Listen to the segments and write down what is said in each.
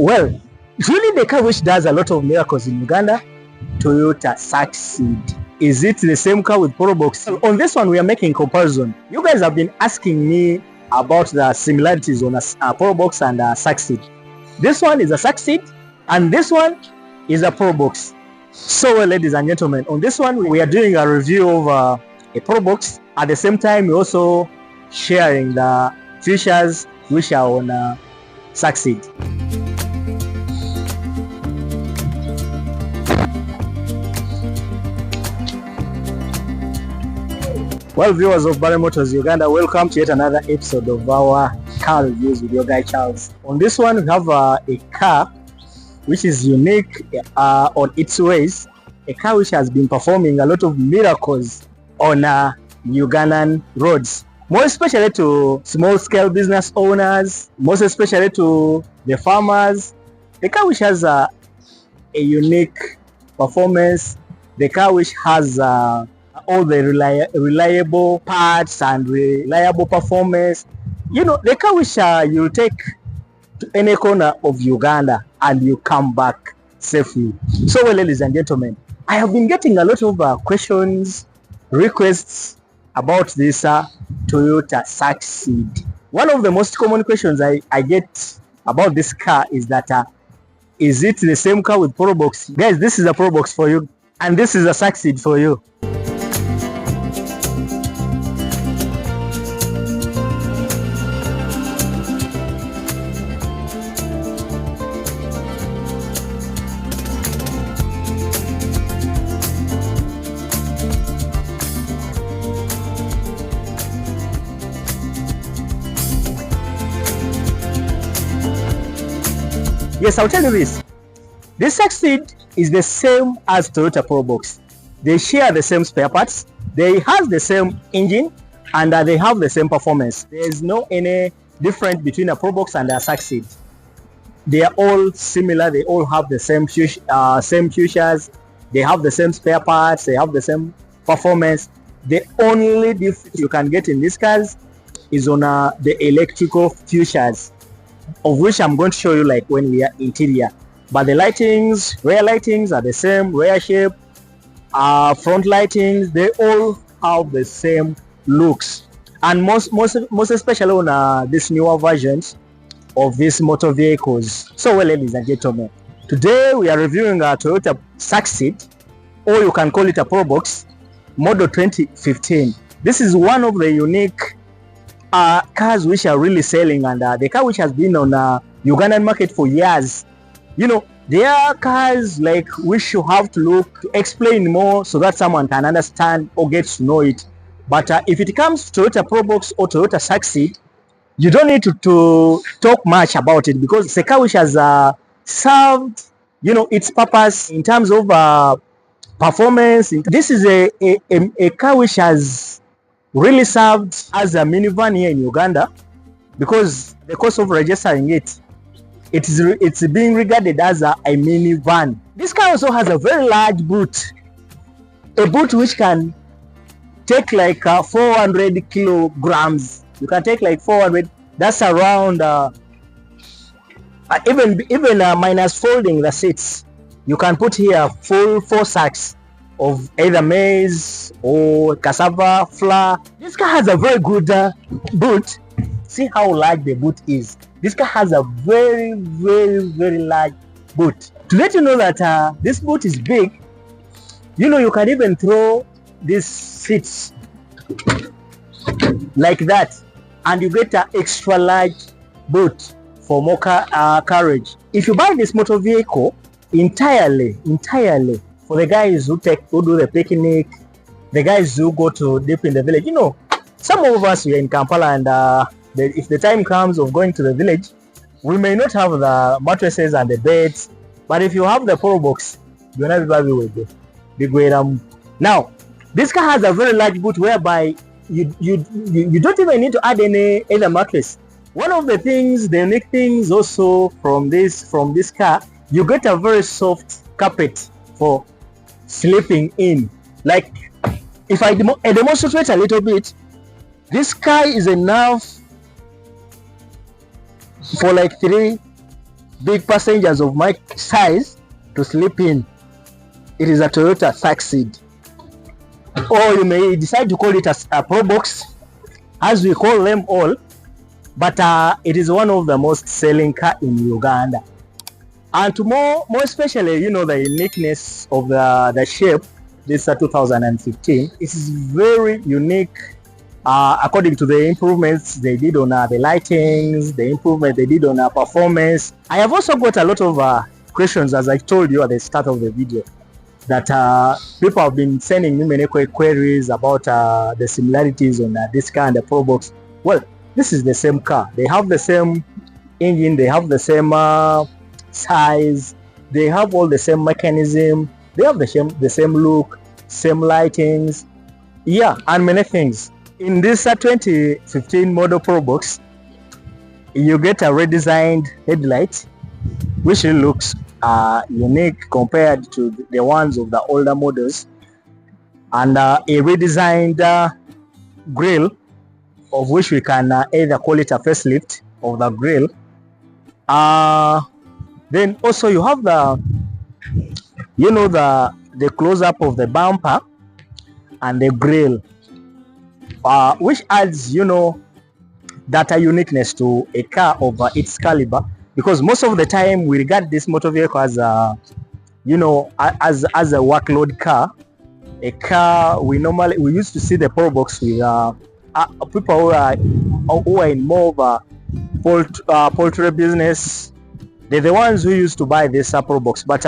Well, really the car which does a lot of miracles in Uganda, Toyota Succeed. Is it the same car with Probox? On this one, we are making comparison. You guys have been asking me about the similarities on a Probox and a Succeed. This one is a Succeed and this one is a Probox. So, ladies and gentlemen, on this one, we are doing a review of a Probox. At the same time, we're also sharing the features which are on Succeed. Well, viewers of Barry Motors Uganda, welcome to yet another episode of our car reviews with your guy Charles. On this one, we have a car which is unique on its ways, a car which has been performing a lot of miracles on Ugandan roads, more especially to small-scale business owners, most especially to the farmers. The car which has a unique performance, the car which has all the reliable parts and reliable performance. You know, the car which you take to any corner of Uganda and you come back safely. So, well, ladies and gentlemen, I have been getting a lot of questions, requests about this Toyota Succeed. One of the most common questions I get about this car is that, is it the same car with Probox? Guys, this is a Probox for you and this is a Succeed for you. Yes, I'll tell you this. This Succeed is the same as Toyota Probox. They share the same spare parts. They have the same engine and they have the same performance. There is no any difference between a Probox and a Succeed. They are all similar. They all have the same features. They have the same spare parts. They have the same performance. The only difference you can get in these cars is on the electrical features, of which I'm going to show you like when we are interior. But the lightings, rear lightings are the same, rear shape, front lightings, they all have the same looks. And most especially on these newer versions of these motor vehicles. So, well, ladies and gentlemen, today we are reviewing a Toyota Succeed, or you can call it a Probox, model 2015. This is one of the unique cars which are really selling, and the car which has been on Ugandan market for years. You know, there are cars like which you have to look to explain more so that someone can understand or get to know it. But if it comes to Toyota Probox or Toyota Succeed, you don't need to talk much about it, because it's a car which has served, you know, its purpose in terms of performance. This is a car which has really served as a minivan here in Uganda, because the cost of registering it's being regarded as a minivan. This car also has a very large boot, a boot which can take like 400 kilograms. You can take like 400. That's around even minus folding the seats. You can put here full 4 sacks of either maize or cassava flour. This car has a very good boot. See how large the boot is. This car has a very, very, very large boot. To let you know that this boot is big, you know, you can even throw these seats like that and you get an extra large boot for more carriage. If you buy this motor vehicle entirely for the guys who do the picnic, the guys who go to deep in the village. You know, some of us we are in Kampala, and if the time comes of going to the village, we may not have the mattresses and the beds, but if you have the Probox, you're not everybody will be big. Now, this car has a very large boot whereby you don't even need to add any other mattress. One of the things, the unique things also from this car, you get a very soft carpet for sleeping in. Like, if I demonstrate a little bit, this car is enough for like 3 big passengers of my size to sleep in. It is a Toyota Succeed, or you may decide to call it a Probox, as we call them all, but it is one of the most selling car in Uganda. And to more especially, you know, the uniqueness of the shape. This 2015, it is very unique according to the improvements they did on the lightings, the improvement they did on performance. I have also got a lot of questions, as I told you at the start of the video, that people have been sending me many queries about the similarities on this car and the Probox. Well, this is the same car. They have the same engine, they have the same size, they have all the same mechanism, they have the same look, same lightings, yeah, and many things. In this 2015 model Probox, you get a redesigned headlight, which looks unique compared to the ones of the older models, and a redesigned grille, of which we can either call it a facelift of the grille. Then also you have the, you know, the close-up of the bumper and the grille, which adds, you know, that uniqueness to a car of its caliber, because most of the time we regard this motor vehicle as you know, as a workload car, a car we used to see the Probox with people who are in more of a poultry business. They're the ones who used to buy this Probox. But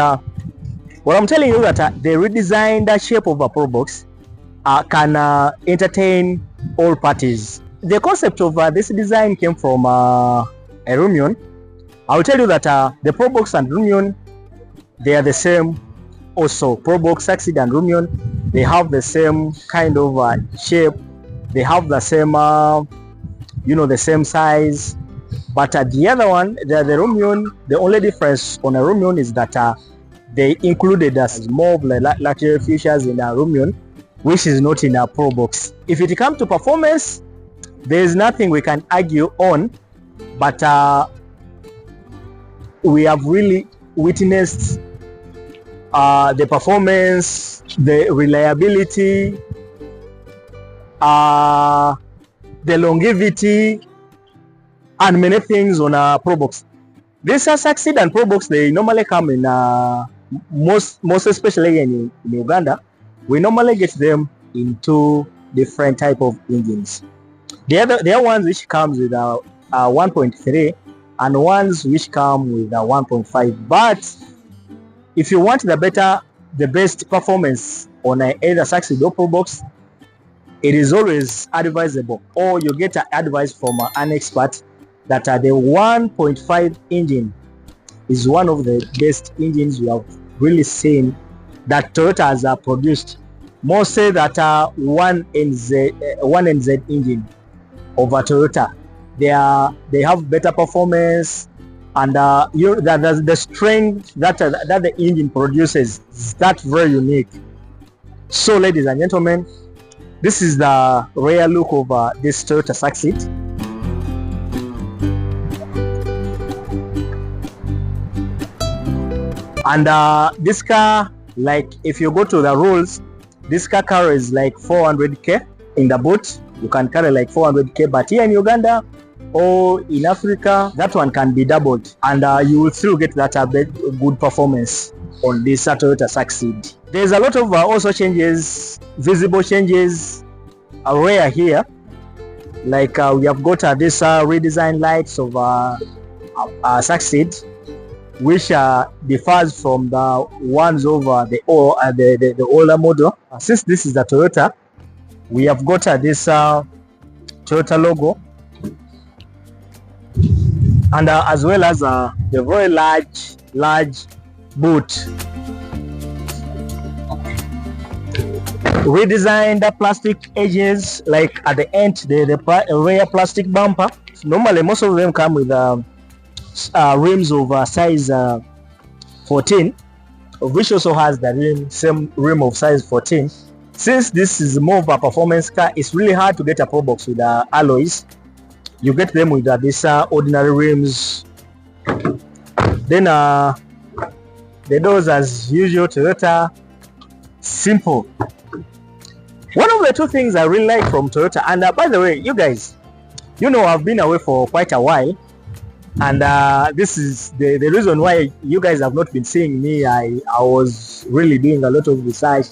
what I'm telling you that the redesigned shape of a Probox can entertain all parties. The concept of this design came from a Rumion. I will tell you that the Probox and Rumion, they are the same. Also, Probox, Succeed and Rumion, they have the same kind of shape. They have the same, you know, the same size. But the other one, the Rumion, the only difference on a Rumion is that they included as more of the luxury features in a Rumion, which is not in a Probox. If it comes to performance, there is nothing we can argue on, but we have really witnessed the performance, the reliability, the longevity, and many things on a Probox. This Succeed and Probox, they normally come in most especially in Uganda. We normally get them in two different type of engines. There are ones which comes with a 1.3 and ones which come with a 1.5. But if you want the best performance on either Succeed or Probox, it is always advisable, or you get advice from an expert, that the 1.5 engine is one of the best engines we have really seen that Toyota has produced. Most say that 1NZ engine over Toyota, they have better performance, and the strength that the engine produces is that very unique. So, ladies and gentlemen, this is the rear look of this Toyota Succeed. And this car, like, if you go to the rules, this car carries like 400k in the boot. You can carry like 400k, but here in Uganda or in Africa, that one can be doubled, and you will still get that good performance on this Toyota Succeed. There's a lot of also changes, visible changes, rare here. Like we have got this redesigned lights of Succeed, which differs from the ones over the older model. Since this is the Toyota, we have got this Toyota logo, and as well as the very large boot. Redesigned plastic edges, like at the end, the rear plastic bumper. Normally, most of them come with rims of size 14, which also has the same rim of size 14. Since this is more of a performance car, it's really hard to get a Probox with alloys. You get them with these ordinary rims. Then the doors, as usual, Toyota, simple. One of the two things I really like from Toyota, and by the way, you guys, you know, I've been away for quite a while, and this is the reason why you guys have not been seeing me. I was really doing a lot of research,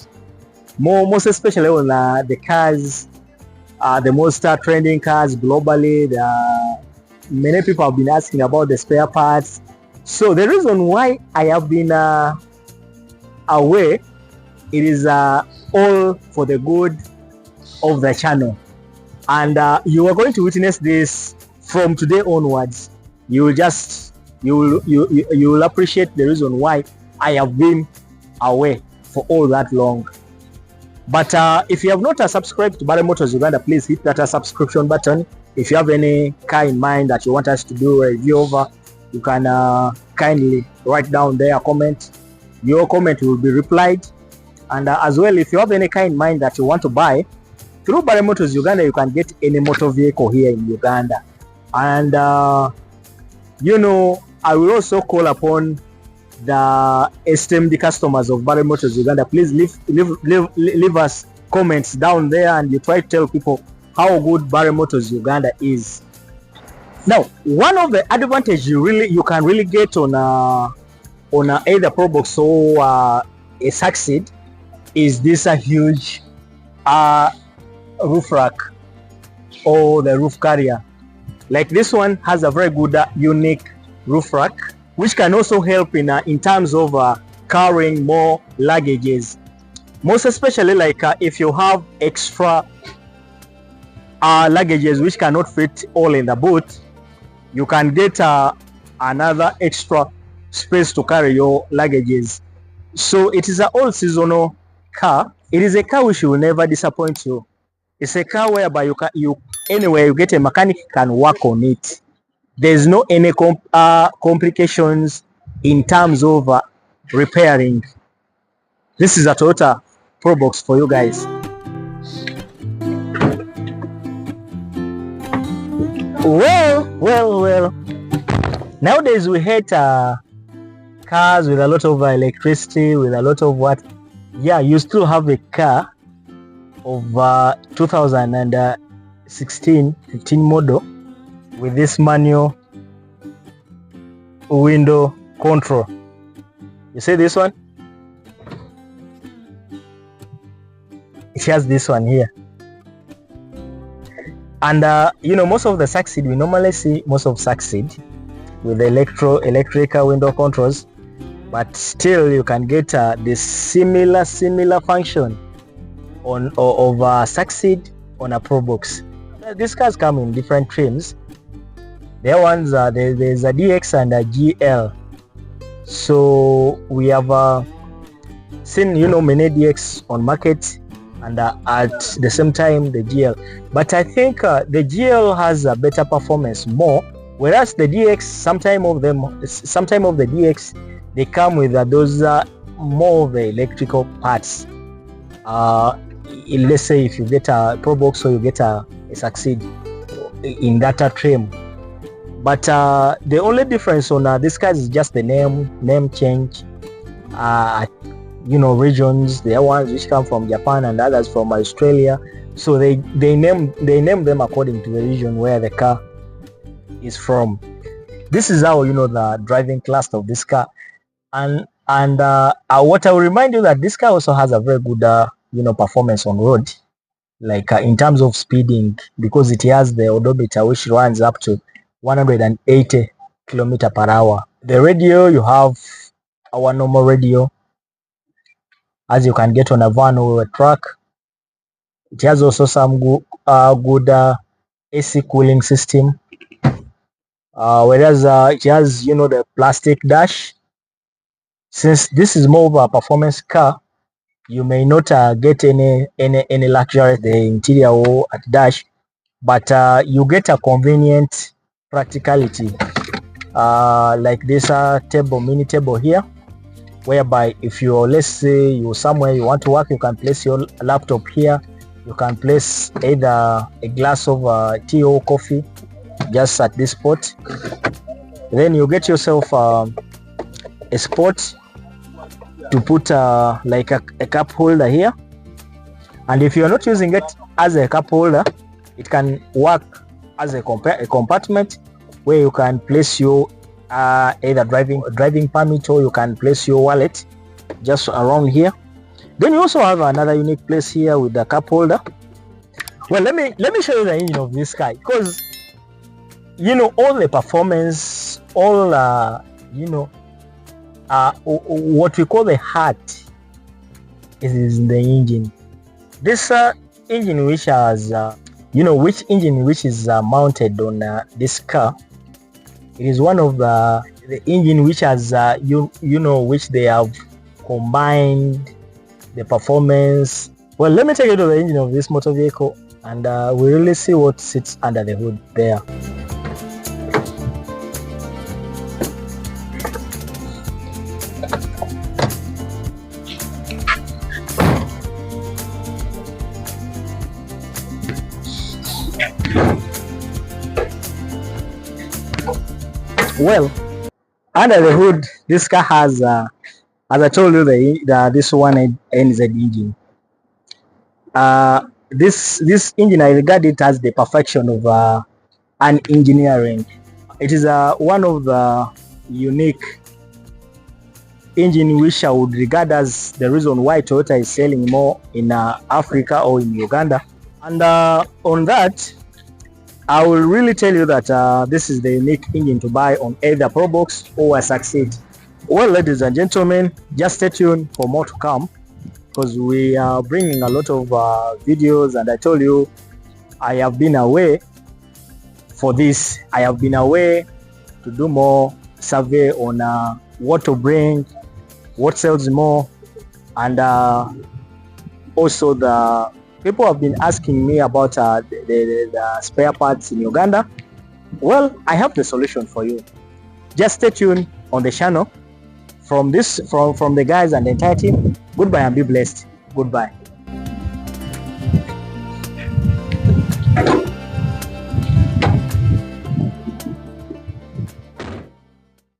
most especially on the cars, the most trending cars globally. Many people have been asking about the spare parts. So the reason why I have been away, it is all for the good of the channel, and you are going to witness this from today onwards. You will appreciate the reason why I have been away for all that long. But if you have not subscribed to Barry Motors Uganda, please hit that subscription button. If you have any car in mind that you want us to do a review over, you can kindly write down there a comment. Your comment will be replied. And as well, if you have any car in mind that you want to buy, through Barry Motors Uganda, you can get any motor vehicle here in Uganda. And you know, I will also call upon the esteemed customers of Barry Motors Uganda. Please leave us comments down there, and you try to tell people how good Barry Motors Uganda is. Now, one of the advantages you can really get on either Probox or a Succeed is this huge roof rack or the roof carrier. Like this one has a very good unique roof rack, which can also help in terms of carrying more luggages, most especially like if you have extra luggages which cannot fit all in the boot. You can get another extra space to carry your luggages. So it is an all seasonal car. It is a car which will never disappoint you. It's a car whereby anywhere you get a mechanic can work on it. There's no any complications in terms of repairing. This is a Toyota Probox for you guys. Well. Nowadays we hate cars with a lot of electricity, with a lot of what. Yeah, you still have a car of 2016-15 model with this manual window control. You see this one? It has this one here. And you know, most of the Succeed, we normally see most of Succeed with the electrical window controls, but still you can get the similar function of Succeed on a Probox. These cars come in different trims. There ones there's a DX and a GL. So we have seen, you know, many DX on market, and at the same time the GL. But I think the GL has a better performance more, whereas the DX, sometime of the DX, they come with those more of the electrical parts. Let's say if you get a Probox or you get a Succeed in that trim. But the only difference on this car is just the name change. You know, regions. There are ones which come from Japan and others from Australia. So they name them according to the region where the car is from. This is how you know the driving class of this car. And what I will remind you that this car also has a very good you know, performance on road, like in terms of speeding, because it has the odometer which runs up to 180 km/h. The radio, you have our normal radio as you can get on a van or a truck. It has also some good AC cooling system, whereas it has, you know, the plastic dash. Since this is more of a performance car, you may not get any luxury at the interior or at dash, but you get a convenient practicality, like this mini table here, whereby if you, let's say you somewhere you want to work, you can place your laptop here. You can place either a glass of tea or coffee just at this spot. Then you get yourself a spot to put like a cup holder here, and if you're not using it as a cup holder, it can work as a compartment where you can place your either driving permit, or you can place your wallet just around here. Then you also have another unique place here with the cup holder. Well, let me show you the engine of this car, because you know all the performance, all you know what we call the heart is in the engine. This engine which has you know which engine which is mounted on this car, it is one of the engine which has you know which they have combined the performance. Well, let me take you to the engine of this motor vehicle, and we really see what sits under the hood there. Well, under the hood, this car has, as I told you, this 1NZ engine. This engine, I regard it as the perfection of an engineering. It is one of the unique engine which I would regard as the reason why Toyota is selling more in Africa or in Uganda. And on that, I will really tell you that this is the unique engine to buy on either Probox or Succeed. Well, ladies and gentlemen, just stay tuned for more to come, because we are bringing a lot of videos, and I told you I have been away for this. I have been away to do more survey on what to bring, what sells more, and also the people have been asking me about the spare parts in Uganda. Well, I have the solution for you. Just stay tuned on the channel. From the guys and the entire team, goodbye and be blessed. Goodbye.